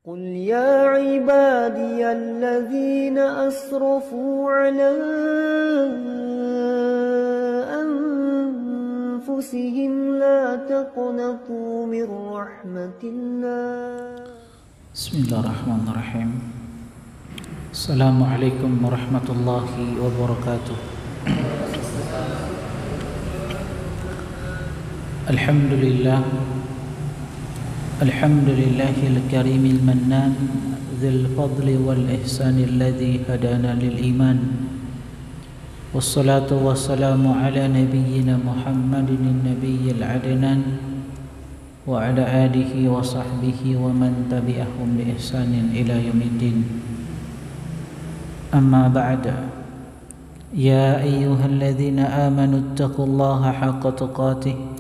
قل يا عبادي الذين أسرفوا على أنفسهم لا تقنطوا من رحمة الله. بسم الله الرحمن الرحيم. السلام عليكم ورحمة الله وبركاته. الحمد لله الكريم المنان ذي الفضل والإحسان الذي هدانا للإيمان، والصلاة والسلام على نبينا محمد النبي العدنان وعلى آله وصحبه ومن تبعهم بإحسان إلى يوم الدين. أما بعد، يا أيها الذين آمنوا اتقوا الله حق تقاته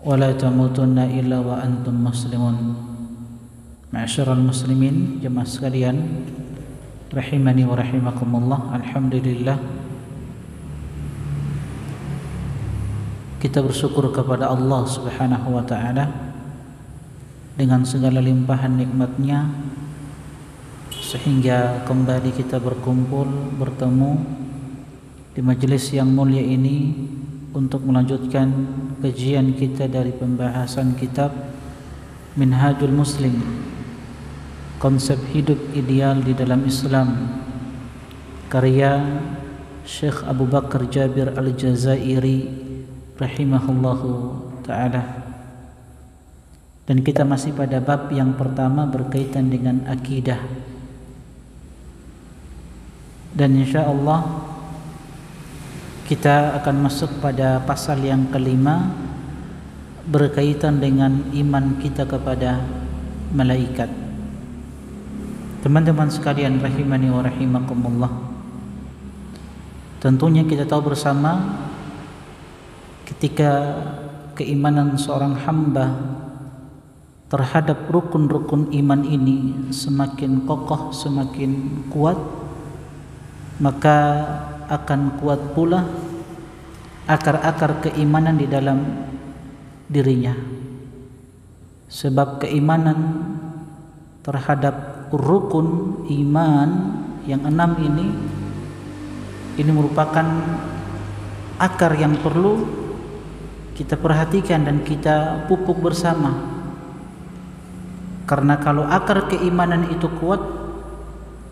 ولا تموتن إلا وأنتم مسلمون. Ma'asyiral muslimin, jemaah sekalian rahimani wa rahimakumullah. Alhamdulillah, kita bersyukur kepada Allah Subhanahu wa ta'ala dengan segala limpahan nikmatnya sehingga kembali kita berkumpul, bertemu di majelis yang mulia ini untuk melanjutkan kajian kita dari pembahasan kitab Minhajul Muslim, konsep hidup ideal di dalam Islam, karya Syekh Abu Bakar Jabir Al-Jazairi rahimahullahu ta'ala. Dan kita masih pada bab yang pertama berkaitan dengan akidah. Dan insyaallah kita akan masuk pada pasal yang kelima berkaitan dengan iman kita kepada malaikat. Teman-teman sekalian rahimani wa rahimakumullah, tentunya kita tahu bersama ketika keimanan seorang hamba terhadap rukun-rukun iman ini semakin kokoh, semakin kuat, maka akan kuat pula akar-akar keimanan di dalam dirinya. Sebab keimanan terhadap rukun iman yang 6 ini merupakan akar yang perlu kita perhatikan dan kita pupuk bersama. Karena kalau akar keimanan itu kuat,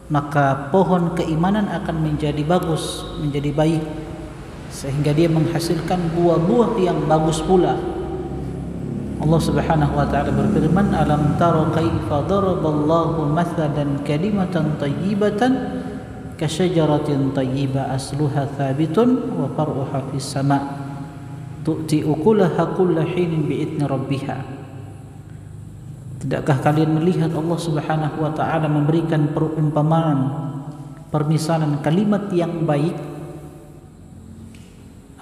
maka pohon keimanan akan menjadi bagus, menjadi baik, sehingga dia menghasilkan buah-buah yang bagus pula. Allah Subhanahu wa ta'ala berfirman, alam tara kaifa daraballahu mathalan kalimatan thayyibatan kasyajaratin thayyibah asluha thabitun wa far'uha fis sama' tu'ti ukulaha kulla hinin bi'idni rabbiha. Tidakkah kalian melihat Allah Subhanahu wa ta'ala memberikan perumpamaan, permisalan kalimat yang baik?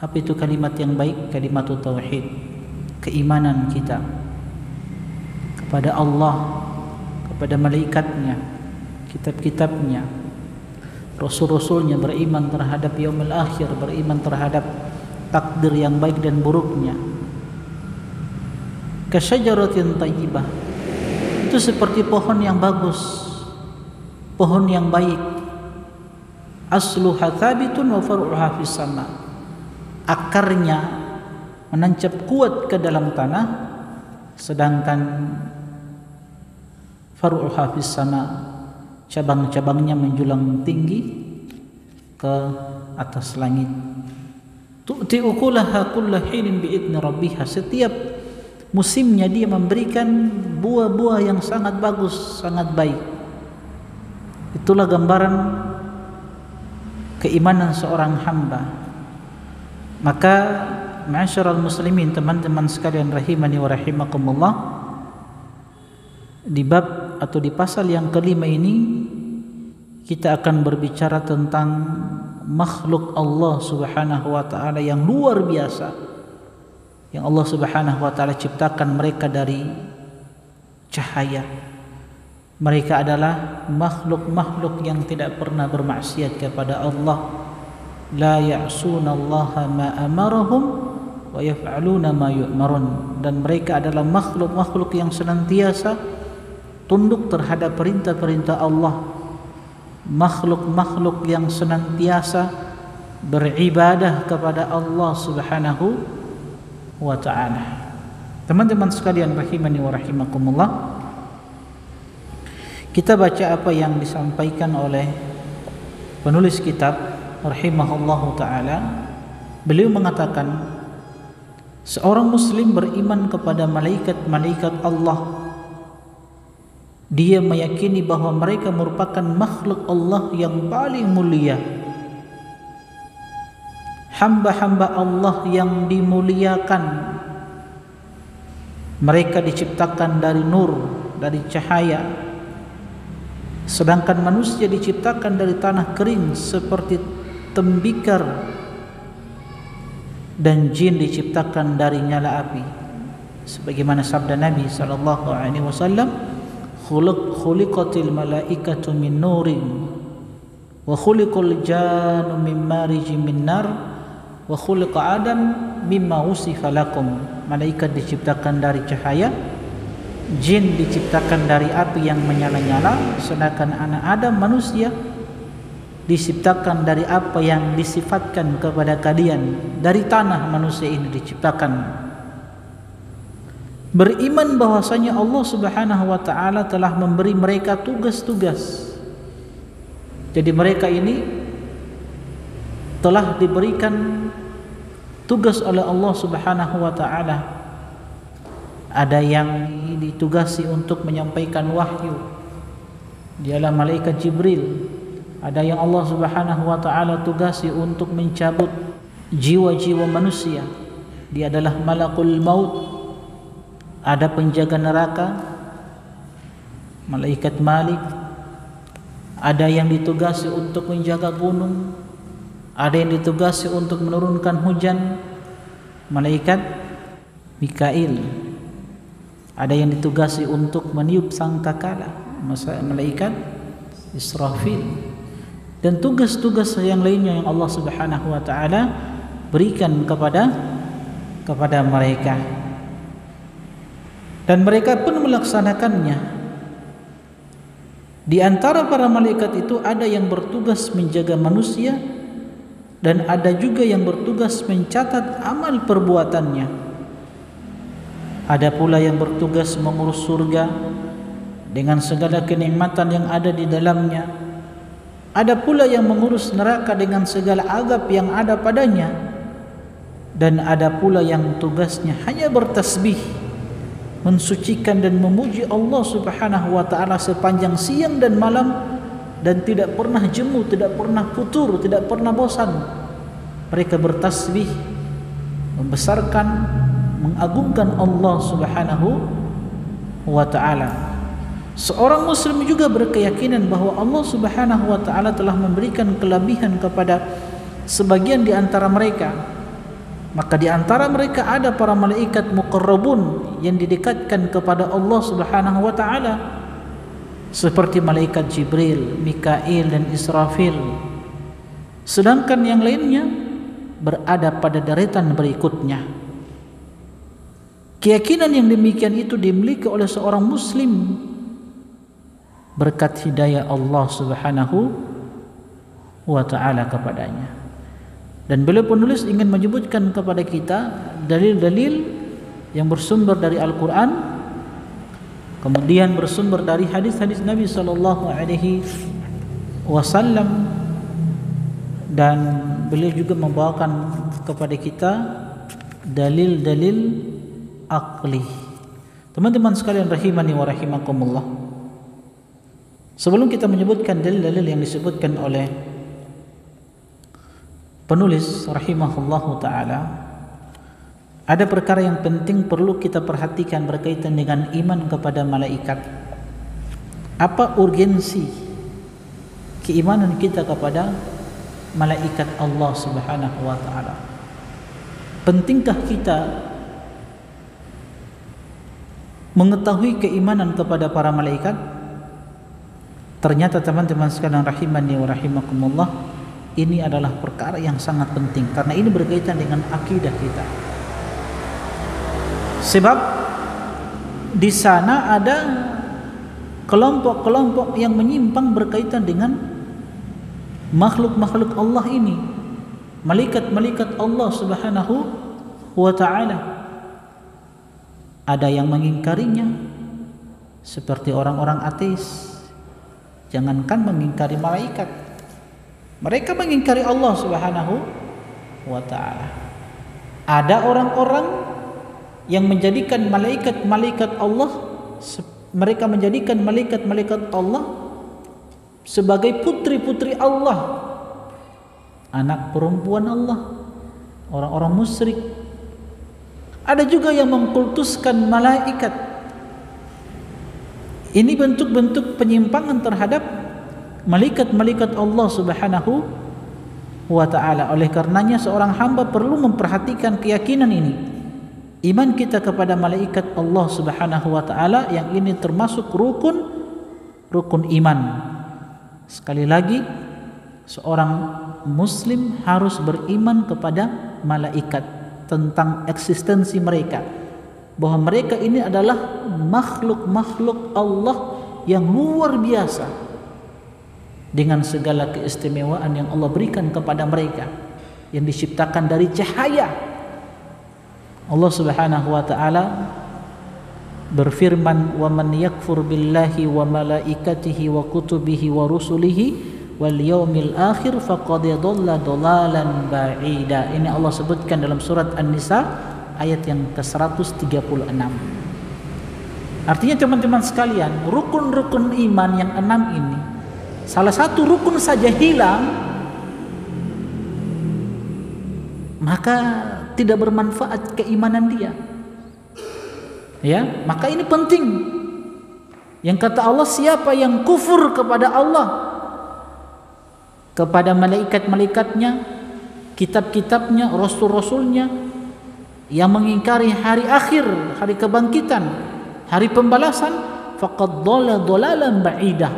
Apa itu kalimat yang baik? Kalimat tauhid, keimanan kita kepada Allah, kepada malaikatnya, kitab-kitabnya, rasul-rasulnya, beriman terhadap yaumil akhir, beriman terhadap takdir yang baik dan buruknya. Kasyajaratin thayyibah, itu seperti pohon yang bagus, pohon yang baik. Asluha thabitun wa far'uha fis sama', akarnya menancap kuat ke dalam tanah, sedangkan far'uha fis sama', cabang-cabangnya menjulang tinggi ke atas langit. Tu'ti ukulaha kulla hinin bi'idni rabbiha, setiap musimnya dia memberikan buah-buah yang sangat bagus, sangat baik. Itulah gambaran keimanan seorang hamba. Maka ma'asyiral muslimin, teman-teman sekalian rahimani wa rahimakumullah, di bab atau di pasal yang kelima ini kita akan berbicara tentang makhluk Allah Subhanahu wa ta'ala yang luar biasa, yang Allah Subhanahu wa ta'ala ciptakan mereka dari cahaya. Mereka adalah makhluk-makhluk yang tidak pernah bermaksiat kepada Allah. La ya'sunallaha ma amarahum wa yaf'aluna ma yu'marun. Dan mereka adalah makhluk-makhluk yang senantiasa tunduk terhadap perintah-perintah Allah, makhluk-makhluk yang senantiasa beribadah kepada Allah Subhanahu wa ta'ala. Teman-teman sekalian rahimani wa rahimakumullah, kita baca apa yang disampaikan oleh penulis kitab rahimahullahu ta'ala. Beliau mengatakan, seorang muslim beriman kepada malaikat-malaikat Allah. Dia meyakini bahwa mereka merupakan makhluk Allah yang paling mulia, hamba-hamba Allah yang dimuliakan. Mereka diciptakan dari nur, dari cahaya, sedangkan manusia diciptakan dari tanah kering seperti tembikar, dan jin diciptakan dari nyala api. Sebagaimana sabda Nabi sallallahu alaihi wasallam, khuliqatil malaikatu min nurin wa khuliqal jannu min marijin min nar wa khuliqa adam mimma usifa lakum. Malaikat diciptakan dari cahaya, jin diciptakan dari api yang menyala-nyala, sedangkan anak Adam manusia diciptakan dari apa yang disifatkan kepada kalian, dari tanah manusia ini diciptakan. Beriman bahwasanya Allah Subhanahu wa ta'ala telah memberi mereka tugas-tugas. Jadi mereka ini telah diberikan tugas oleh Allah Subhanahu wa ta'ala. Ada yang ditugasi untuk menyampaikan wahyu, dialah malaikat Jibril. Ada yang Allah Subhanahu wa ta'ala tugasi untuk mencabut jiwa-jiwa manusia, dia adalah malakul maut. Ada penjaga neraka, malaikat Malik. Ada yang ditugasi untuk menjaga gunung, ada yang ditugasi untuk menurunkan hujan, malaikat Mikail. Ada yang ditugasi untuk meniup sangkakala, malaikat Israfil. Dan tugas-tugas yang lainnya yang Allah Subhanahu wa ta'ala berikan kepada mereka, dan mereka pun melaksanakannya. Di antara para malaikat itu ada yang bertugas menjaga manusia, dan ada juga yang bertugas mencatat amal perbuatannya. Ada pula yang bertugas mengurus surga dengan segala kenikmatan yang ada di dalamnya. Ada pula yang mengurus neraka dengan segala azab yang ada padanya. Dan ada pula yang tugasnya hanya bertasbih, mensucikan dan memuji Allah Subhanahu wa ta'ala sepanjang siang dan malam, dan tidak pernah jemu, tidak pernah futur, tidak pernah bosan. Mereka bertasbih, membesarkan, mengagungkan Allah Subhanahu wa ta'ala. Seorang muslim juga berkeyakinan bahwa Allah Subhanahu wa ta'ala telah memberikan kelebihan kepada sebagian di antara mereka. Maka di antara mereka ada para malaikat muqarrabun yang didekatkan kepada Allah Subhanahu wa ta'ala, seperti malaikat Jibril, Mikail dan Israfil. Sedangkan yang lainnya berada pada deretan berikutnya. Keyakinan yang demikian itu dimiliki oleh seorang muslim berkat hidayah Allah Subhanahu wa ta'ala kepadanya. Dan beliau penulis ingin menyebutkan kepada kita dalil-dalil yang bersumber dari Al-Quran, kemudian bersumber dari hadis-hadis Nabi sallallahu alaihi wasallam, dan beliau juga membawakan kepada kita dalil-dalil akli. Teman-teman sekalian rahimani wa rahimakumullah, sebelum kita menyebutkan dalil-dalil yang disebutkan oleh penulis rahimahullahu ta'ala, ada perkara yang penting perlu kita perhatikan berkaitan dengan iman kepada malaikat. Apa urgensi keimanan kita kepada malaikat Allah Subhanahu wa ta'ala? Pentingkah kita mengetahui keimanan kepada para malaikat? Ternyata teman-teman sekalian rahimani wa rahimakumullah, ini adalah perkara yang sangat penting, karena ini berkaitan dengan akidah kita. Sebab di sana ada kelompok-kelompok yang menyimpang berkaitan dengan makhluk-makhluk Allah ini, malaikat-malaikat Allah Subhanahu wa ta'ala. Ada yang mengingkarinya seperti orang-orang ateis. Jangankan mengingkari malaikat, mereka mengingkari Allah Subhanahu wa ta'ala. Ada orang-orang yang menjadikan malaikat-malaikat Allah, mereka menjadikan malaikat-malaikat Allah sebagai putri-putri Allah, anak perempuan Allah, orang-orang musyrik. Ada juga yang mengkultuskan malaikat. Ini bentuk-bentuk penyimpangan terhadap malaikat-malaikat Allah Subhanahu wa ta'ala. Oleh karenanya seorang hamba perlu memperhatikan keyakinan ini. Iman kita kepada malaikat Allah Subhanahu wa ta'ala, yang ini termasuk rukun iman. Sekali lagi, seorang muslim harus beriman kepada malaikat, tentang eksistensi mereka, bahwa mereka ini adalah makhluk-makhluk Allah yang luar biasa dengan segala keistimewaan yang Allah berikan kepada mereka, yang diciptakan dari cahaya. Allah Subhanahu wa ta'ala berfirman, "Wa man yakfur billahi wa malaikatihi wa kutubihi wa rusulihi wal yaumil akhir faqad dhalla dhalalan ba'ida." Ini Allah sebutkan dalam surat An-Nisa ayat yang ke-136. Artinya teman-teman sekalian, rukun-rukun iman yang 6 ini, salah satu rukun saja hilang, maka tidak bermanfaat keimanan dia. Ya, maka ini penting. Yang kata Allah, siapa yang kufur kepada Allah, kepada malaikat-malaikatnya, kitab-kitabnya, rasul-rasulnya, yang mengingkari hari akhir, hari kebangkitan, hari pembalasan, faqad dhalla dhalalan ba'idah.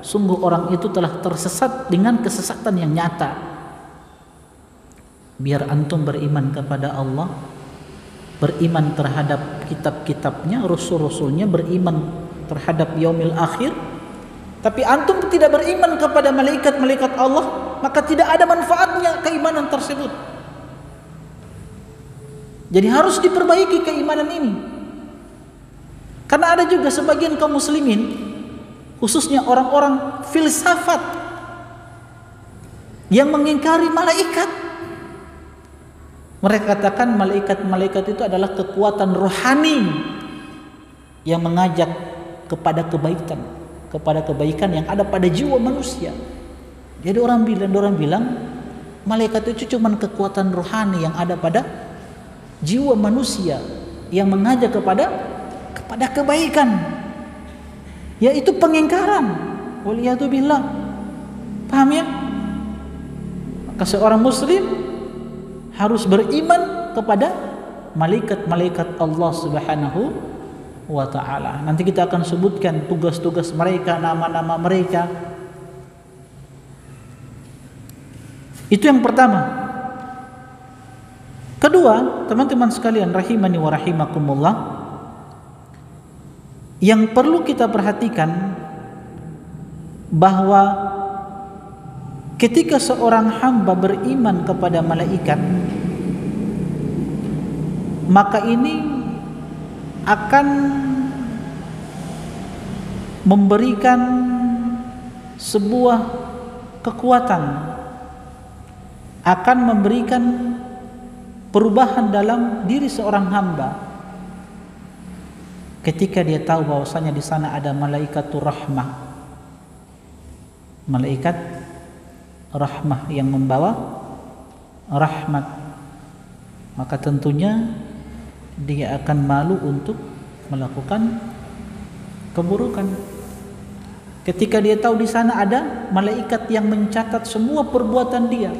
Sungguh orang itu telah tersesat dengan kesesatan yang nyata. Biar antum beriman kepada Allah, beriman terhadap kitab-kitabnya, rasul-rasulnya, beriman terhadap yaumil akhir, tapi antum tidak beriman kepada malaikat-malaikat Allah, maka tidak ada manfaatnya keimanan tersebut. Jadi harus diperbaiki keimanan ini. Karena ada juga sebagian kaum muslimin, khususnya orang-orang filsafat, yang mengingkari malaikat. Mereka katakan malaikat-malaikat itu adalah kekuatan rohani yang mengajak kepada kebaikan yang ada pada jiwa manusia. Jadi orang bilang malaikat itu cuma kekuatan rohani yang ada pada jiwa manusia yang mengajak kepada kebaikan, yaitu pengingkaran. Waliyadzubillah. Paham ya? Maka seorang muslim harus beriman kepada malaikat-malaikat Allah Subhanahu wa ta'ala. Nanti kita akan sebutkan tugas-tugas mereka, nama-nama mereka. Itu yang pertama. Kedua, teman-teman sekalian rahimani wa rahimakumullah, yang perlu kita perhatikan bahwa ketika seorang hamba beriman kepada malaikat, maka ini akan memberikan sebuah kekuatan, akan memberikan perubahan dalam diri seorang hamba ketika dia tahu bahwasanya di sana ada malaikatur rahmah, malaikat rahmah yang membawa rahmat. Maka tentunya dia akan malu untuk melakukan keburukan. Ketika dia tahu di sana ada malaikat yang mencatat semua perbuatan dia,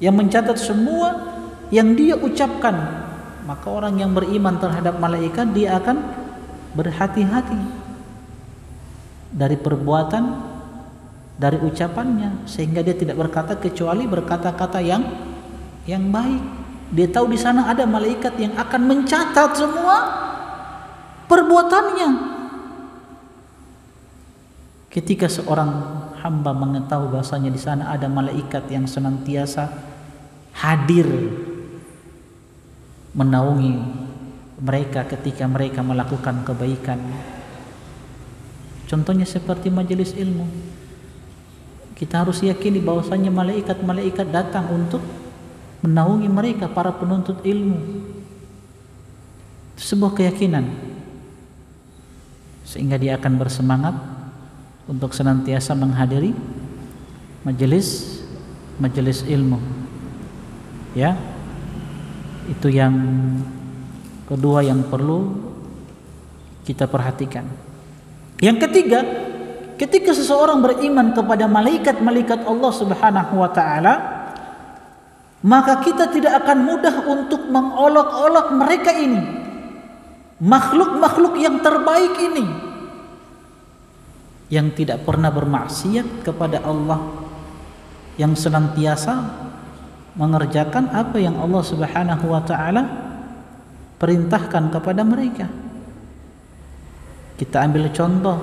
yang mencatat semua yang dia ucapkan, maka orang yang beriman terhadap malaikat, dia akan berhati-hati dari perbuatan, dari ucapannya, sehingga dia tidak berkata kecuali berkata-kata yang baik. Dia tahu di sana ada malaikat yang akan mencatat semua perbuatannya. ketika seorang hamba mengetahui bahasanya di sana ada malaikat yang senantiasa hadir menaungi mereka ketika mereka melakukan kebaikan. Contohnya seperti majelis ilmu. Kita harus yakini bahwasanya malaikat-malaikat datang untuk menaungi mereka para penuntut ilmu. Itu sebuah keyakinan. Sehingga dia akan bersemangat untuk senantiasa menghadiri majelis ilmu. Ya. Itu yang kedua yang perlu kita perhatikan. Yang ketiga, ketika seseorang beriman kepada malaikat-malaikat Allah Subhanahu wa taala, maka kita tidak akan mudah untuk mengolok-olok mereka ini. Makhluk-makhluk yang terbaik ini, yang tidak pernah bermaksiat kepada Allah, yang senantiasa mengerjakan apa yang Allah Subhanahu wa taala perintahkan kepada mereka. Kita ambil contoh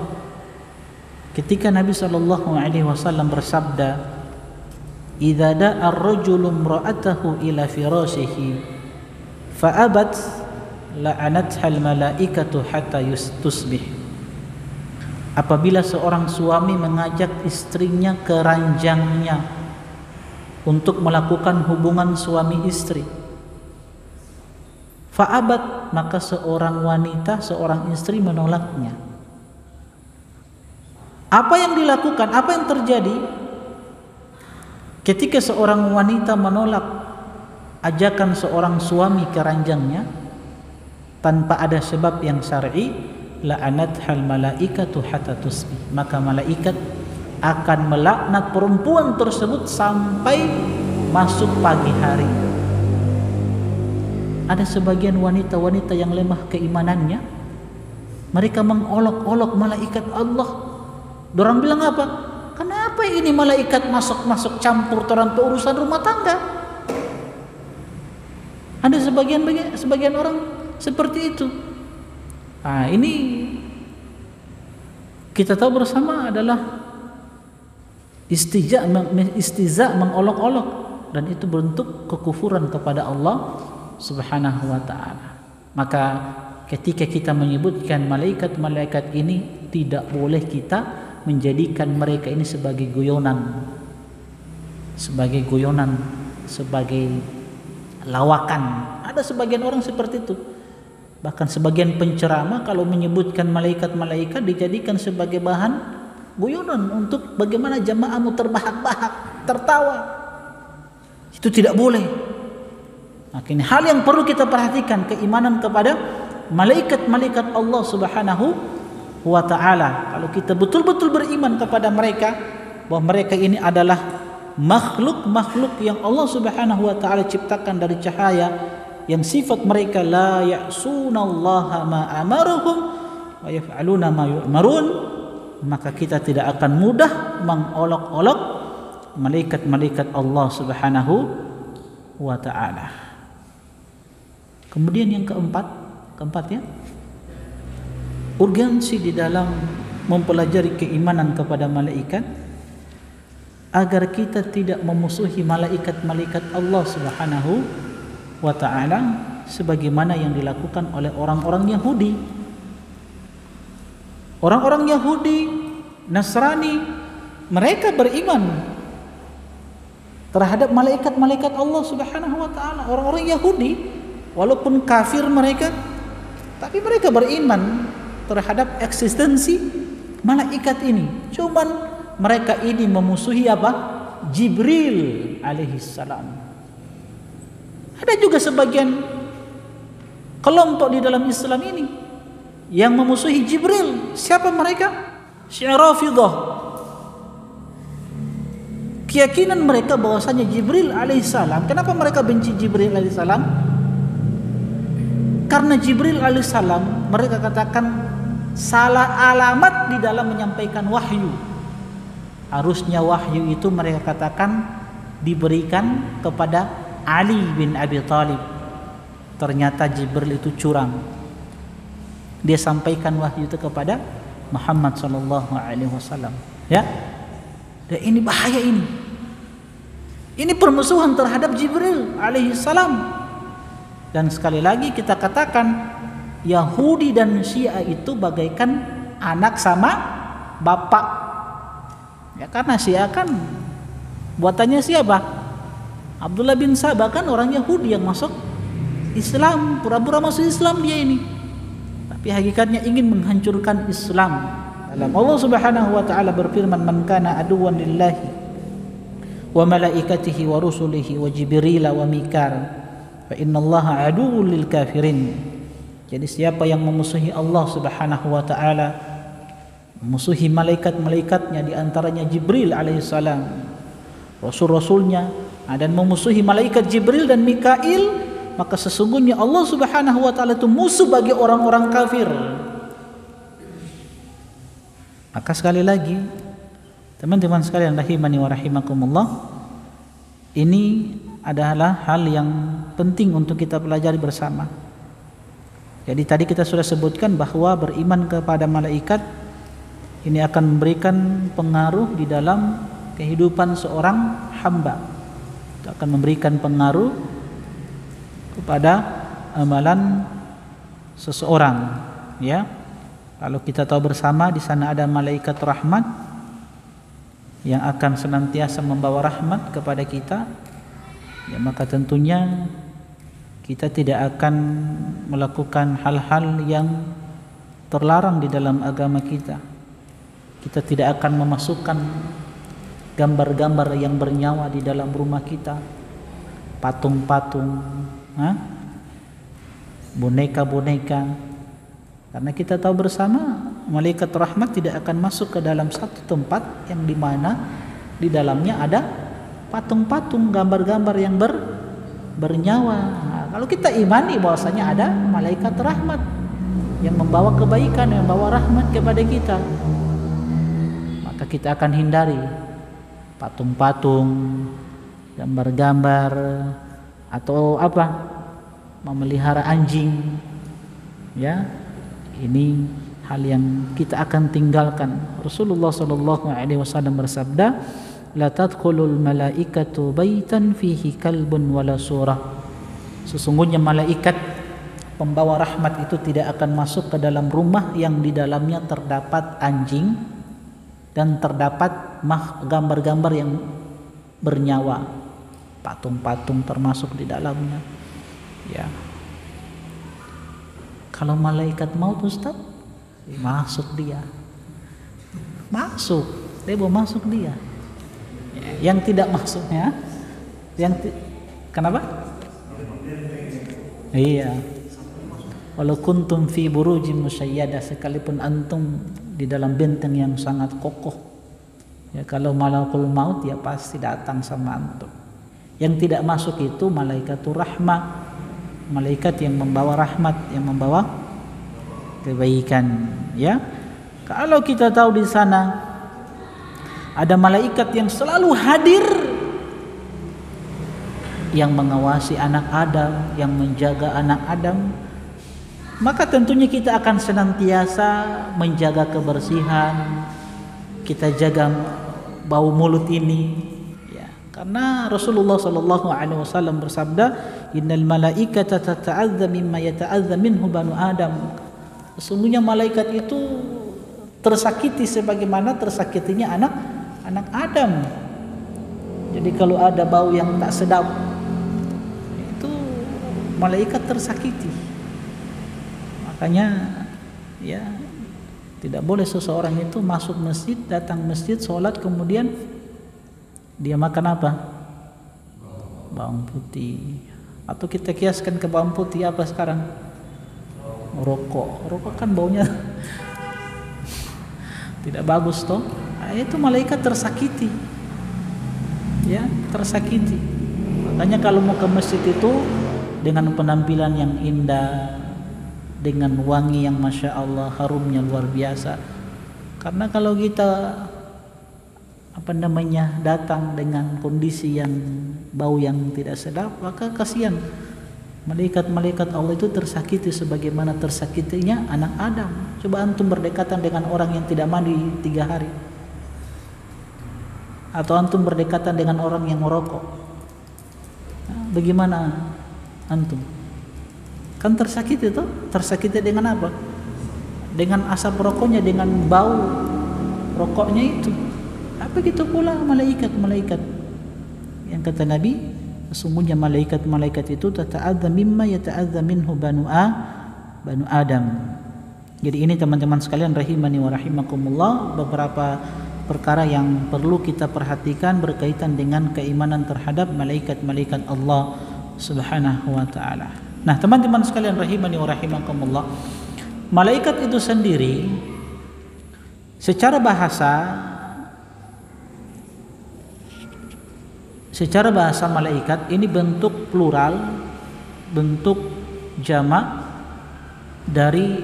ketika Nabi sallallahu alaihi wasallam bersabda, "Idza da'a ar-rajulu imra'atahu ila firashihi fa abat la'anatha al-malaikatu hatta tusbih." Apabila seorang suami mengajak istrinya ke ranjangnya untuk melakukan hubungan suami istri, fa'abat, maka seorang wanita, seorang istri menolaknya. Apa yang dilakukan? Apa yang terjadi ketika seorang wanita menolak ajakan seorang suami ke ranjangnya tanpa ada sebab yang syar'i? La'anathal malaikatu hatta tusbih, maka malaikat akan melaknat perempuan tersebut sampai masuk pagi hari. Ada sebagian wanita-wanita yang lemah keimanannya, mereka mengolok-olok malaikat Allah. Dorang bilang apa? Kenapa ini malaikat masuk campur terhadap urusan rumah tangga? Ada sebagian orang seperti itu. Nah, ini kita tahu bersama adalah istiza mengolok-olok, dan itu bentuk kekufuran kepada Allah Subhanahu wa taala. Maka ketika kita menyebutkan malaikat-malaikat ini, tidak boleh kita menjadikan mereka ini sebagai guyonan, sebagai lawakan. Ada sebagian orang seperti itu. Bahkan sebagian penceramah kalau menyebutkan malaikat-malaikat dijadikan sebagai bahan guyonan untuk bagaimana jamaahmu terbahak-bahak, tertawa. Itu tidak boleh. Maka ini hal yang perlu kita perhatikan, keimanan kepada malaikat-malaikat Allah Subhanahu wa taala. Kalau kita betul-betul beriman kepada mereka, bahwa mereka ini adalah makhluk-makhluk yang Allah Subhanahu wa taala ciptakan dari cahaya, yang sifat mereka la ya'sunallaha ma amaruhum wa yaf'aluna ma yu'marun, maka kita tidak akan mudah mengolok-olok malaikat-malaikat Allah Subhanahu wa taala. Kemudian yang keempat ya, urgensi di dalam mempelajari keimanan kepada malaikat agar kita tidak memusuhi malaikat-malaikat Allah Subhanahu wa ta'ala sebagaimana yang dilakukan oleh orang-orang Yahudi. Orang-orang Yahudi, Nasrani, mereka beriman terhadap malaikat-malaikat Allah Subhanahu wa ta'ala. Orang-orang Yahudi walaupun kafir mereka, tapi mereka beriman terhadap eksistensi malaikat ini. Cuman mereka ini memusuhi apa? Jibril alaihissalam. Ada juga sebagian kelompok di dalam Islam ini yang memusuhi Jibril. Siapa mereka? Syiah Rafidah. Keyakinan mereka bahwasanya Jibril alaihissalam, kenapa mereka benci Jibril alaihissalam? Karena Jibril alaihissalam mereka katakan salah alamat di dalam menyampaikan wahyu. Harusnya wahyu itu mereka katakan diberikan kepada Ali bin Abi Thalib. Ternyata Jibril itu curang. Dia sampaikan wahyu itu kepada Muhammad sallallahu alaihi wasallam. Ya. Dan ini bahaya ini. Ini permusuhan terhadap Jibril alaihi salam. Dan sekali lagi kita katakan Yahudi dan Syiah itu bagaikan anak sama bapak. Ya, karena Syiah kan buatannya siapa? Abdullah bin Sabah kan orang Yahudi yang masuk Islam, pura-pura masuk Islam dia ini. Tapi hakikatnya ingin menghancurkan Islam. Dalam Allah Subhanahu wa taala berfirman, "Man kana aduwwan lillahi wa malaikatihi wa rusulihi wa Jibril wa Mikal, fa innallaha aduwwul lil kafirin." Jadi siapa yang memusuhi Allah Subhanahu wa taala, memusuhi malaikat-malaikatnya, di antaranya Jibril alaihissalam, rasul-rasulnya, dan memusuhi malaikat Jibril dan Mikail, maka sesungguhnya Allah Subhanahu wa taala itu musuh bagi orang-orang kafir. Maka sekali lagi, teman-teman sekalian rahimani wa rahimakumullah, ini adalah hal yang penting untuk kita pelajari bersama. Jadi tadi kita sudah sebutkan bahwa beriman kepada malaikat ini akan memberikan pengaruh di dalam kehidupan seorang hamba. Itu akan memberikan pengaruh kepada amalan seseorang, ya. Kalau kita tahu bersama di sana ada malaikat rahmat yang akan senantiasa membawa rahmat kepada kita, ya, maka tentunya kita tidak akan melakukan hal-hal yang terlarang di dalam agama kita. Kita tidak akan memasukkan gambar-gambar yang bernyawa di dalam rumah kita, patung-patung, boneka-boneka. Karena kita tahu bersama malaikat rahmat tidak akan masuk ke dalam satu tempat yang dimana di dalamnya ada patung-patung, gambar-gambar yang bernyawa. Nah, kalau kita imani bahwasanya ada malaikat rahmat yang membawa kebaikan, yang membawa rahmat kepada kita, maka kita akan hindari patung-patung, gambar-gambar, atau memelihara anjing, ya. Ini hal yang kita akan tinggalkan. Rasulullah sallallahu alaihi wasallam bersabda, "La tadkhulul malaikatu baitan fihi kalbun wala surah." Sesungguhnya malaikat pembawa rahmat itu tidak akan masuk ke dalam rumah yang di dalamnya terdapat anjing dan terdapat gambar-gambar yang bernyawa, patung-patung termasuk di dalamnya, ya. Kalau malaikat maut, Ustaz, masuk dia, dia mau masuk dia. Yang tidak masuknya, kenapa? Iya. Walau kuntum fi burujin musyayyadah, sekalipun antum di dalam benteng yang sangat kokoh, ya, kalau malakul maut ya pasti datang sama antum. Yang tidak masuk itu malaikatur rahmah, malaikat yang membawa rahmat, yang membawa kebaikan, ya. Kalau kita tahu di sana ada malaikat yang selalu hadir, yang mengawasi anak Adam, yang menjaga anak Adam, maka tentunya kita akan senantiasa menjaga kebersihan, kita jaga bau mulut ini. Karena Rasulullah sallallahu alaihi wasallam bersabda, "Innal malaikata tata'adza mimma yata'adza minhu banu Adam." Sesungguhnya malaikat itu tersakiti sebagaimana tersakitinya anak Adam. Jadi kalau ada bau yang tak sedap, itu malaikat tersakiti. Makanya, ya, tidak boleh seseorang itu masuk masjid, datang masjid, sholat, kemudian dia makan apa? Bawang putih. Atau kita kiaskan ke bawang putih apa sekarang? Rokok kan baunya tidak bagus toh. Nah, itu malaikat tersakiti, ya, tersakiti. Makanya kalau mau ke masjid itu dengan penampilan yang indah, dengan wangi yang masya Allah, harumnya luar biasa. Karena kalau kita datang dengan kondisi yang bau yang tidak sedap, maka kasihan Malaikat-malaikat Allah itu tersakiti sebagaimana tersakitinya anak Adam. Coba antum berdekatan dengan orang yang tidak mandi 3 hari, atau antum berdekatan dengan orang yang merokok, bagaimana antum? Kan tersakiti tuh. Tersakiti dengan apa? Dengan asap rokoknya, dengan bau rokoknya itu. Apa gitu pula malaikat-malaikat yang kata Nabi, sesungguhnya malaikat-malaikat itu tata'adza mimma yata'adza minhu banu Adam. Jadi ini teman-teman sekalian rahimani wa rahimakumullah, beberapa perkara yang perlu kita perhatikan berkaitan dengan keimanan terhadap malaikat-malaikat Allah Subhanahu wa taala. Nah, teman-teman sekalian rahimani wa rahimakumullah, malaikat itu sendiri secara bahasa malaikat ini bentuk plural, bentuk jamak dari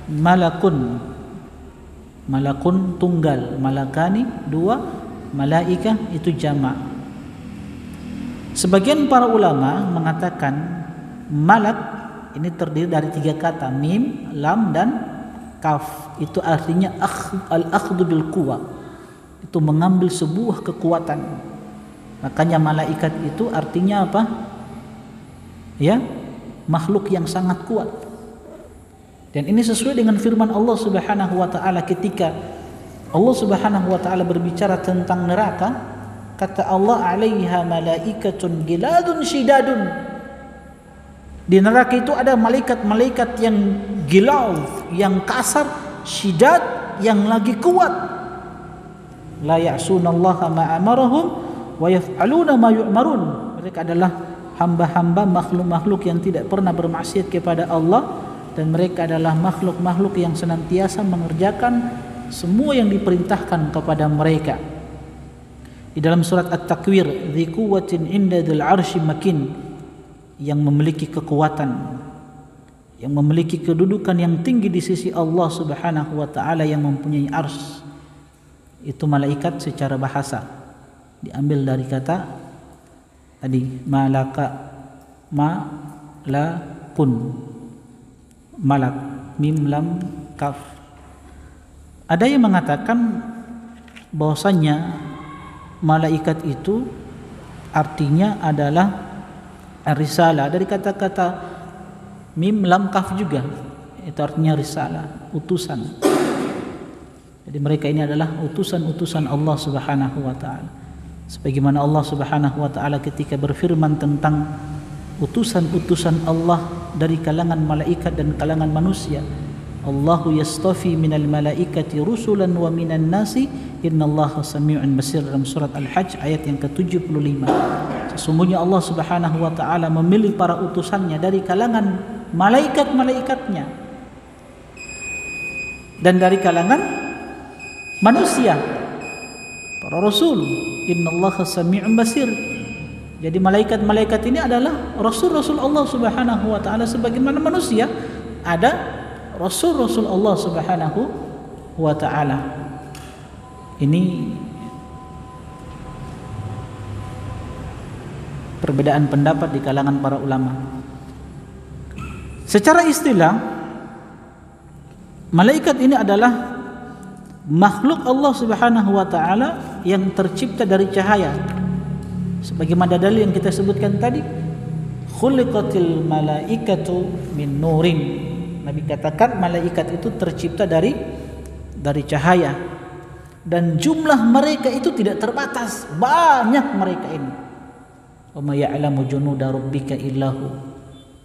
malakun. Malakun tunggal, malakani 2, malaikah itu jamak. Sebagian para ulama mengatakan malak ini terdiri dari 3 kata, mim, lam, dan kaf. Itu artinya al-akhdhu bil quwa, itu mengambil sebuah kekuatan. Makanya malaikat itu artinya apa? Ya, makhluk yang sangat kuat. Dan ini sesuai dengan firman Allah Subhanahu wa taala ketika Allah Subhanahu wa taala berbicara tentang neraka, kata Allah, "'alaiha malaikatun giladun shidadun." Di neraka itu ada malaikat-malaikat yang gilad, yang kasar, shidad, yang lagi kuat. La ya'sunallaha ma amarahum wa yaf'aluna ma yu'marun. Mereka adalah hamba-hamba, makhluk-makhluk yang tidak pernah bermaksiat kepada Allah, dan mereka adalah makhluk-makhluk yang senantiasa mengerjakan semua yang diperintahkan kepada mereka. Di dalam surat At-Takwir, "Dzi quwwatin 'inda dzil 'arsy makin", yang memiliki kekuatan, yang memiliki kedudukan yang tinggi di sisi Allah Subhanahu wa taala, yang mempunyai arsy. Itu malaikat secara bahasa. Diambil dari kata tadi malaka, malakun, malak, mim, lam, kaf. Ada yang mengatakan bahwasanya malaikat itu artinya adalah risalah, dari kata-kata mim, lam, kaf juga itu artinya risalah, utusan. Jadi mereka ini adalah utusan-utusan Allah Subhanahu wa taala. Sebagaimana Allah Subhanahu wa taala ketika berfirman tentang utusan-utusan Allah dari kalangan malaikat dan kalangan manusia, Allahu yastafi minal malaikati rusulan wa minan nasi innallaha sami'un basir, dalam surat Al-Hajj ayat yang ke-75. Sesungguhnya Allah Subhanahu wa taala memilih para utusannya dari kalangan malaikat-malaikatnya dan dari kalangan manusia, para rasul. Innallaha sami'un basir. Jadi malaikat-malaikat ini adalah rasul-rasul Allah Subhanahu wa taala, sebagaimana manusia ada rasul-rasul Allah Subhanahu wa taala. Ini perbedaan pendapat di kalangan para ulama. Secara istilah, malaikat ini adalah makhluk Allah Subhanahu wa taala yang tercipta dari cahaya. Sebagaimana dalil yang kita sebutkan tadi, khuliqatil malaikatu min nurin. Nabi katakan malaikat itu tercipta dari cahaya, dan jumlah mereka itu tidak terbatas, banyak mereka ini. Wa ma ya'lamu junuda rabbika illahu,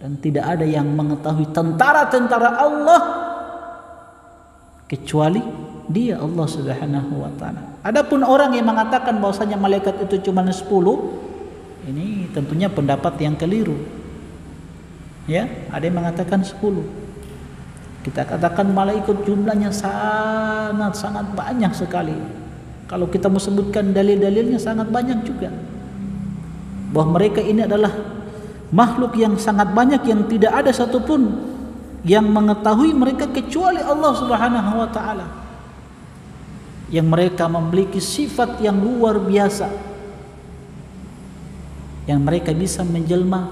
dan tidak ada yang mengetahui tentara-tentara Allah kecuali Dia, Allah Subhanahu wa taala. Adapun orang yang mengatakan bahwasanya malaikat itu cuma 10, ini tentunya pendapat yang keliru. Ya, ada yang mengatakan 10. Kita katakan malaikat jumlahnya sangat banyak sekali. Kalau kita mau sebutkan dalil-dalilnya sangat banyak juga. Bahwa mereka ini adalah makhluk yang sangat banyak, yang tidak ada satupun yang mengetahui mereka kecuali Allah Subhanahu wa taala. Yang mereka memiliki sifat yang luar biasa, yang mereka bisa menjelma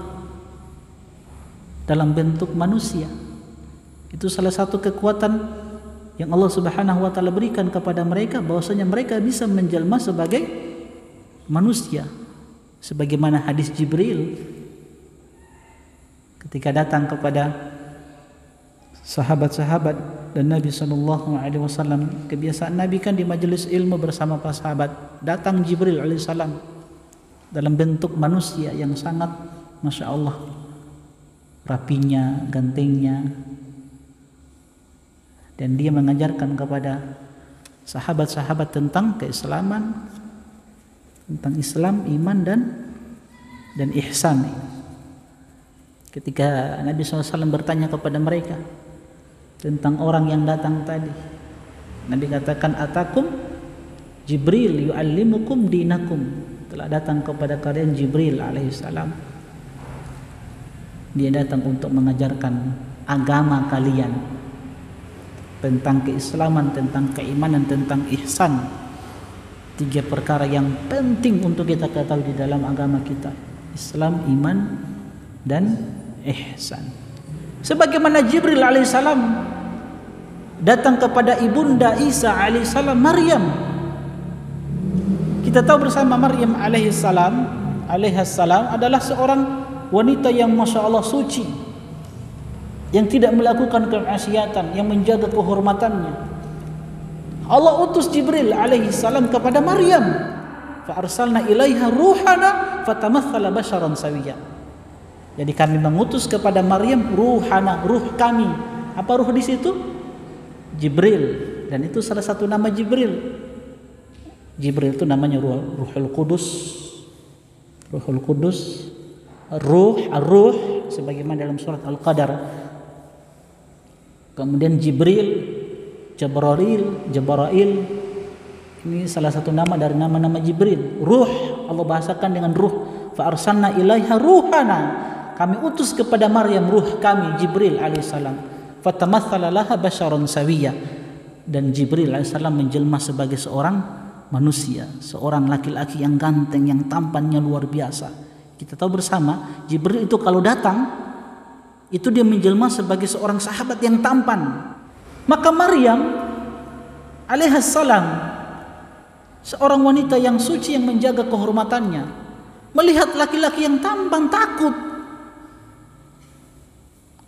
dalam bentuk manusia. Itu salah satu kekuatan yang Allah Subhanahu wa taala berikan kepada mereka, bahwasanya mereka bisa menjelma sebagai manusia. Sebagaimana hadis Jibril ketika datang kepada sahabat-sahabat dan Nabi sallallahu alaihi wasallam, kebiasaan Nabi kan di majelis ilmu bersama para sahabat, datang Jibril alaihissalam dalam bentuk manusia yang sangat masya Allah rapinya, gantengnya, dan dia mengajarkan kepada sahabat-sahabat tentang keislaman, tentang Islam, iman dan ihsan. Ketika Nabi SAW bertanya kepada mereka tentang orang yang datang tadi, Nabi katakan, atakum Jibril yu'allimukum dinakum. Telah datang kepada kalian Jibril alaihissalam. Dia datang untuk mengajarkan agama kalian, tentang keislaman, tentang keimanan, tentang ihsan. 3 perkara yang penting untuk kita ketahui di dalam agama kita: Islam, iman, dan ihsan. Sebagaimana Jibril alaihissalam datang kepada ibunda Isa alaihissalam, Maryam. Kita tahu bersama Maryam alaihissalam adalah seorang wanita yang masya Allah suci, yang tidak melakukan kemaksiatan, yang menjaga kehormatannya. Allah utus Jibril alaihissalam kepada Maryam, fa arsalna ilaiha ruhana fatamathala basharan sawiyya. Jadi kami mengutus kepada Maryam ruhana, ruh kami. Apa ruh di situ? Jibril. Dan itu salah satu nama Jibril. Jibril itu namanya Ruhul Qudus. Ruhul Qudus, Ar-Ruh sebagaimana dalam surat Al-Qadar. Kemudian Jibril, Jabrail. Ini salah satu nama dari nama-nama Jibril. Ruh, Allah bahasakan dengan ruh. Fa arsalna ilaiha ruhana. Kami utus kepada Maryam ruh kami, Jibril alaihissalam. Fatamathala laha basharan sawiyya. Dan Jibril alaihissalam menjelma sebagai seorang manusia, seorang laki-laki yang ganteng, yang tampannya luar biasa. Kita tahu bersama, Jibril itu kalau datang, itu dia menjelma sebagai seorang sahabat yang tampan. Maka Maryam alaihissalam, seorang wanita yang suci yang menjaga kehormatannya, melihat laki-laki yang tampan takut.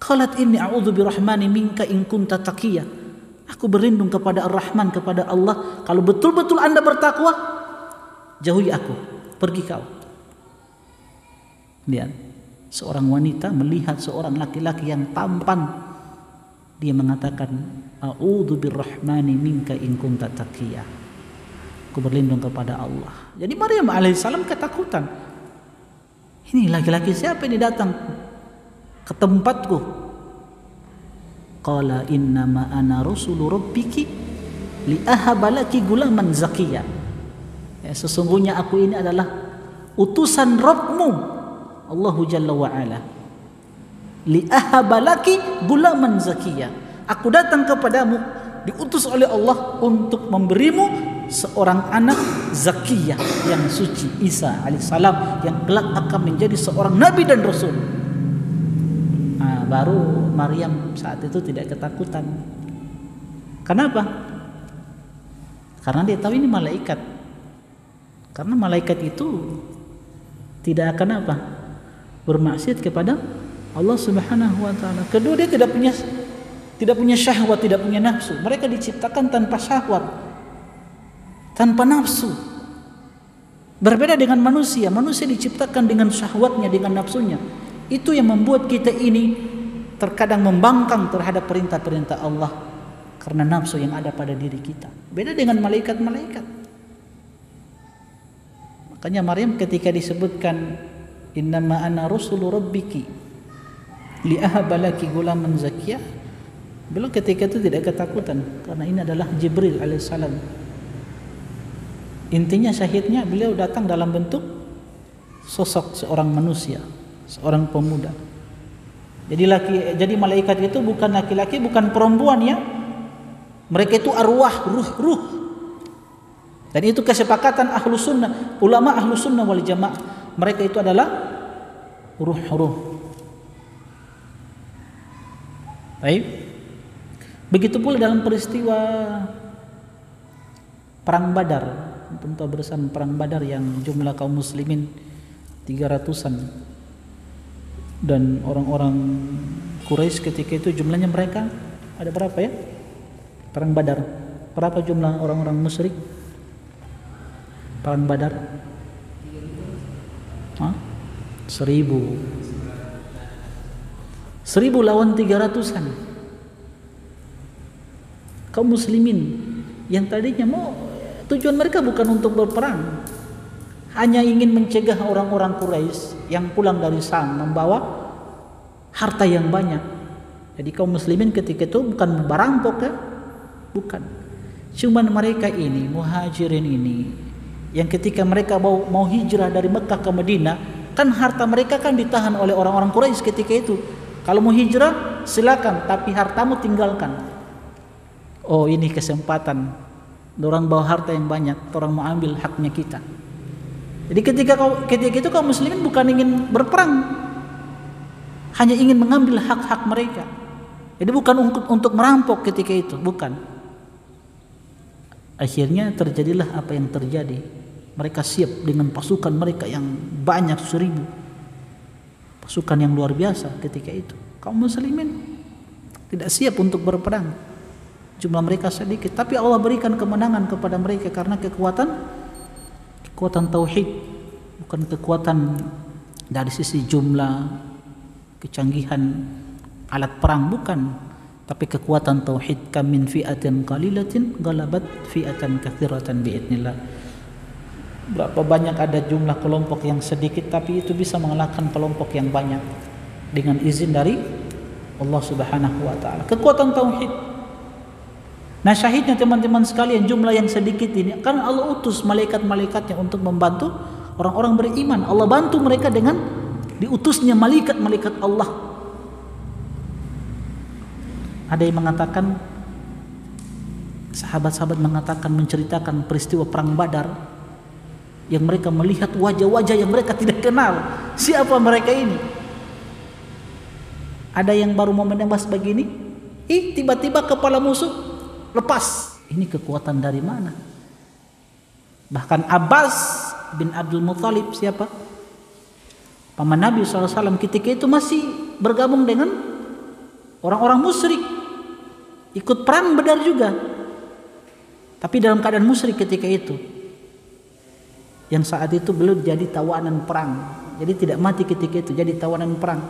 Qalat inni a'udzu birrahmani minka in kunta taqiyya. Aku berlindung kepada Ar-Rahman, kepada Allah. Kalau betul-betul Anda bertakwa, jauhi aku, pergi kau. Lihat, seorang wanita melihat seorang laki-laki yang tampan, dia mengatakan, a'udzu birrahmani minka in kunta taqiyya. Aku berlindung kepada Allah. Jadi Maryam alaihissalam ketakutan. Ini laki-laki siapa ini datang ke tempatku? Qala innama ana rasulu rabbiki li ahabalaki gulaman zakiyya. Ya, sesungguhnya aku ini adalah utusan Rabbmu Allahu Jalla wa Ala. Li ahabalaki gulaman zakiyya. Aku datang kepadamu, diutus oleh Allah untuk memberimu seorang anak zakiyah yang suci, Isa alaihissalam, yang kelak akan menjadi seorang nabi dan rasul. Baru Maryam saat itu tidak ketakutan. Kenapa? Karena dia tahu ini malaikat. Karena malaikat itu tidak akan apa? Bermaksiat kepada Allah Subhanahu wa taala. Kedua, dia tidak punya syahwat, tidak punya nafsu. Mereka diciptakan tanpa syahwat, tanpa nafsu. Berbeda dengan manusia. Manusia diciptakan dengan syahwatnya, dengan nafsunya. Itu yang membuat kita ini terkadang membangkang terhadap perintah-perintah Allah karena nafsu yang ada pada diri kita. Beda dengan malaikat-malaikat. Makanya Maryam ketika disebutkan innama ana rasulu rabbiki li ahabalaki gulaman zakiyah, beliau ketika itu tidak ketakutan karena ini adalah Jibril alaihissalam. Intinya syahidnya beliau datang dalam bentuk sosok seorang manusia, seorang pemuda. Jadi malaikat itu bukan laki-laki, bukan perempuan ya. Mereka itu arwah, ruh. Dan itu kesepakatan ahlu sunnah, ulama ahlu sunnah wal jamaah. Mereka itu adalah ruh. Baik. Begitu pula dalam peristiwa perang Badar, tentu bersama perang Badar yang jumlah kaum muslimin 300-an dan orang-orang Quraisy ketika itu jumlahnya mereka ada berapa ya? Perang Badar. Berapa jumlah orang-orang musyrik? Perang Badar? 1000 lawan 300-an. Kaum muslimin yang tadinya tujuan mereka bukan untuk berperang, hanya ingin mencegah orang-orang Quraisy yang pulang dari Sam membawa harta yang banyak. Jadi kaum muslimin ketika itu bukan berampok ya, bukan. Cuman mereka ini muhajirin ini yang ketika mereka mau hijrah dari Mekah ke Madinah, kan harta mereka kan ditahan oleh orang-orang Quraisy ketika itu. Kalau mau hijrah silakan, tapi hartamu tinggalkan. Oh, ini kesempatan. Orang bawa harta yang banyak, orang mau ambil haknya kita. Jadi ketika itu kaum muslimin bukan ingin berperang, hanya ingin mengambil hak-hak mereka. Jadi bukan untuk merampok ketika itu, bukan. Akhirnya terjadilah apa yang terjadi. Mereka siap dengan pasukan mereka yang banyak 1000. Pasukan yang luar biasa ketika itu. Kaum muslimin tidak siap untuk berperang. Jumlah mereka sedikit, tapi Allah berikan kemenangan kepada mereka karena kekuatan tauhid, bukan kekuatan dari sisi jumlah, kecanggihan alat perang, bukan, tapi kekuatan tauhid. Kam min fi'atin qalilatin ghalabat fi'atan katsiratan biidznillah. Berapa banyak ada jumlah kelompok yang sedikit tapi itu bisa mengalahkan kelompok yang banyak dengan izin dari Allah Subhanahu wa taala. Kekuatan tauhid. Nah, syahidnya teman-teman sekalian, jumlah yang sedikit ini kan Allah utus malaikat-malaikatnya untuk membantu orang-orang beriman. Allah bantu mereka dengan diutusnya malaikat-malaikat Allah. Ada yang mengatakan, sahabat-sahabat mengatakan, menceritakan peristiwa perang Badar yang mereka melihat wajah-wajah yang mereka tidak kenal. Siapa mereka ini? Ada yang baru mau menembas begini, tiba-tiba kepala musuh lepas. Ini kekuatan dari mana? Bahkan Abbas bin Abdul Muthalib, siapa? Paman Nabi SAW ketika itu masih bergabung dengan orang-orang musyrik, ikut perang Badar juga, tapi dalam keadaan musyrik ketika itu. Yang saat itu belum jadi tawanan perang, jadi tidak mati ketika itu, jadi tawanan perang.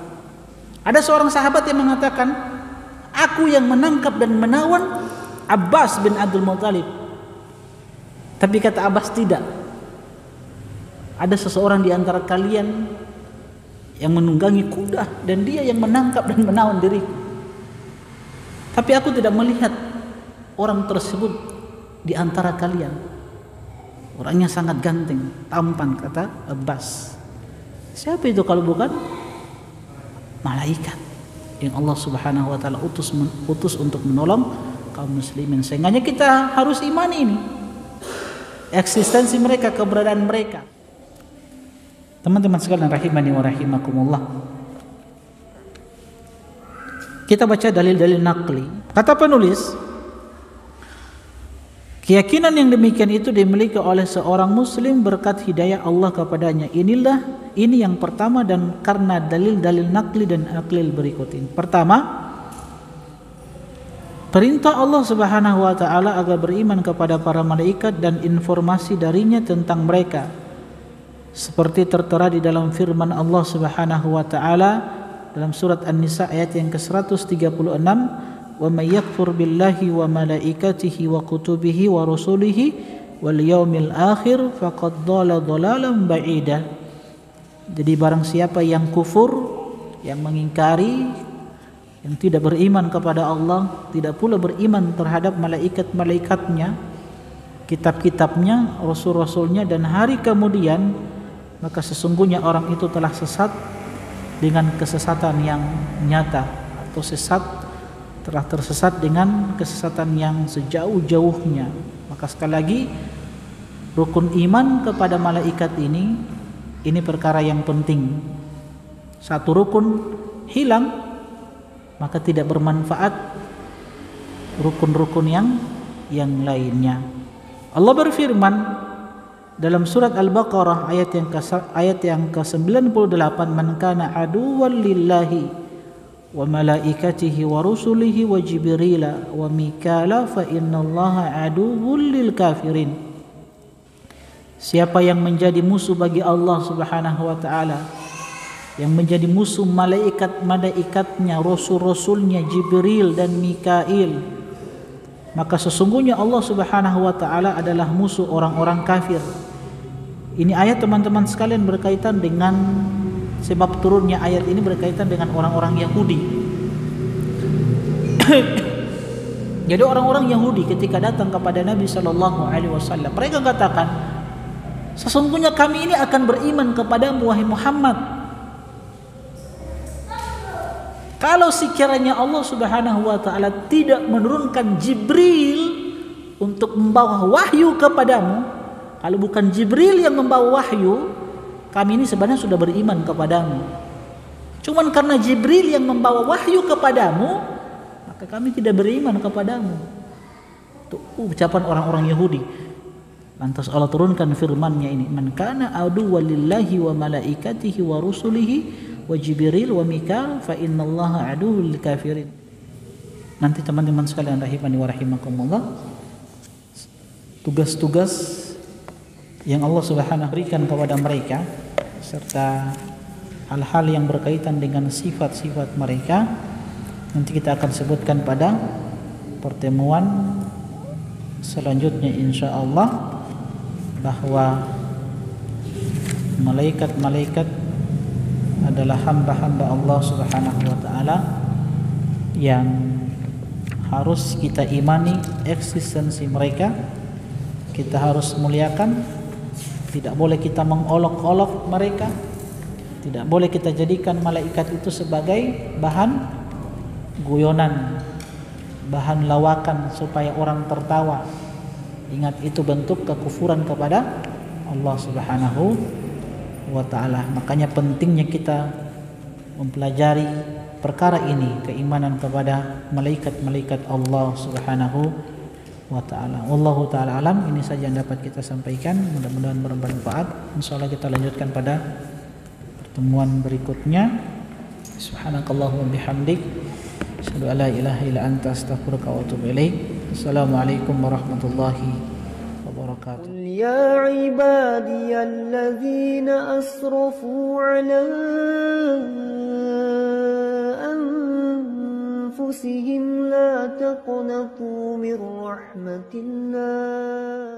Ada seorang sahabat yang mengatakan, aku yang menangkap dan menawan Abbas bin Abdul Muthalib. Tapi kata Abbas, tidak. Ada seseorang di antara kalian yang menunggangi kuda dan dia yang menangkap dan menawan diriku. Tapi aku tidak melihat orang tersebut di antara kalian. Orangnya sangat ganteng, tampan, kata Abbas. Siapa itu kalau bukan malaikat yang Allah Subhanahu wa taala utus untuk menolong kaum muslimin. Sehingga kita harus imani ini, eksistensi mereka, keberadaan mereka. Teman-teman sekalian rahimani wa rahimakumullah. Kita baca dalil-dalil naqli. Kata penulis, keyakinan yang demikian itu dimiliki oleh seorang muslim berkat hidayah Allah kepadanya. Ini yang pertama dan karena dalil-dalil naqli dan aqlil berikut ini. Pertama, perintah Allah Subhanahu wa taala agar beriman kepada para malaikat dan informasi darinya tentang mereka. Seperti tertera di dalam firman Allah Subhanahu wa taala dalam surat An-Nisa ayat yang ke-136, wa may yakfur billahi wa malaikatihi wa kutubihi wa rusulihi wal yaumil akhir faqad dhalla dhalalan ba'ida. Jadi barang siapa yang kufur, yang mengingkari, yang tidak beriman kepada Allah, tidak pula beriman terhadap malaikat-malaikatnya, kitab-kitabnya, rasul-rasulnya dan hari kemudian, maka sesungguhnya orang itu telah sesat dengan kesesatan yang nyata, atau telah tersesat dengan kesesatan yang sejauh-jauhnya. Maka sekali lagi, rukun iman kepada malaikat ini perkara yang penting. Satu rukun hilang, maka tidak bermanfaat rukun-rukun yang lainnya. Allah berfirman dalam surat Al-Baqarah ayat yang ke-98, "Man kana aduwwan lillahi wa malaikatihi wa rusulihi wa jibrila wa mikala fa innallaha aduwwul lil kafirin." Siapa yang menjadi musuh bagi Allah Subhanahu wa taala, yang menjadi musuh malaikat-malaikatnya, rasul-rasulnya Jibril dan Mikail, maka sesungguhnya Allah Subhanahu wa taala adalah musuh orang-orang kafir. Ini ayat teman-teman sekalian berkaitan dengan sebab turunnya ayat ini berkaitan dengan orang-orang Yahudi. Jadi orang-orang Yahudi ketika datang kepada Nabi sallallahu alaihi wasallam, mereka katakan, "Sesungguhnya kami ini akan beriman kepadamu wahai Muhammad, kalau sekiranya Allah Subhanahu wa taala tidak menurunkan Jibril untuk membawa wahyu kepadamu, kalau bukan Jibril yang membawa wahyu, kami ini sebenarnya sudah beriman kepadamu. Cuman karena Jibril yang membawa wahyu kepadamu, maka kami tidak beriman kepadamu." Itu ucapan orang-orang Yahudi. Lantas Allah turunkan firman-Nya ini, "Man kana aduwwan lillahi wa malaikatihi wa rusulihi wa Jibril wa Mikail fa innallaha aduwwul lil kafirin." Nanti teman-teman sekalian rahimani wa rahimakumullah, tugas-tugas yang Allah Subhanahu berikan kepada mereka serta hal-hal yang berkaitan dengan sifat-sifat mereka nanti kita akan sebutkan pada pertemuan selanjutnya insyaallah, bahwa malaikat-malaikat adalah hamba-hamba Allah Subhanahu wa taala yang harus kita imani eksistensi mereka, kita harus muliakan, tidak boleh kita mengolok-olok mereka, tidak boleh kita jadikan malaikat itu sebagai bahan guyonan, bahan lawakan supaya orang tertawa. Ingat, itu bentuk kekufuran kepada Allah Subhanahu wa taala. Makanya pentingnya kita mempelajari perkara ini, keimanan kepada malaikat-malaikat Allah Subhanahu wa taala. Wallahu taala alam. Ini saja yang dapat kita sampaikan, mudah-mudahan bermanfaat. Insyaallah kita lanjutkan pada pertemuan berikutnya. Subhanakallahumma bihamdik, asyhadu an la ilaha illa anta, astaghfiruka wa atubu ilaik. Assalamualaikum warahmatullahi wabarakatuh. قل يا عبادي الذين أسرفوا على أنفسهم لا تقنطوا من رحمة الله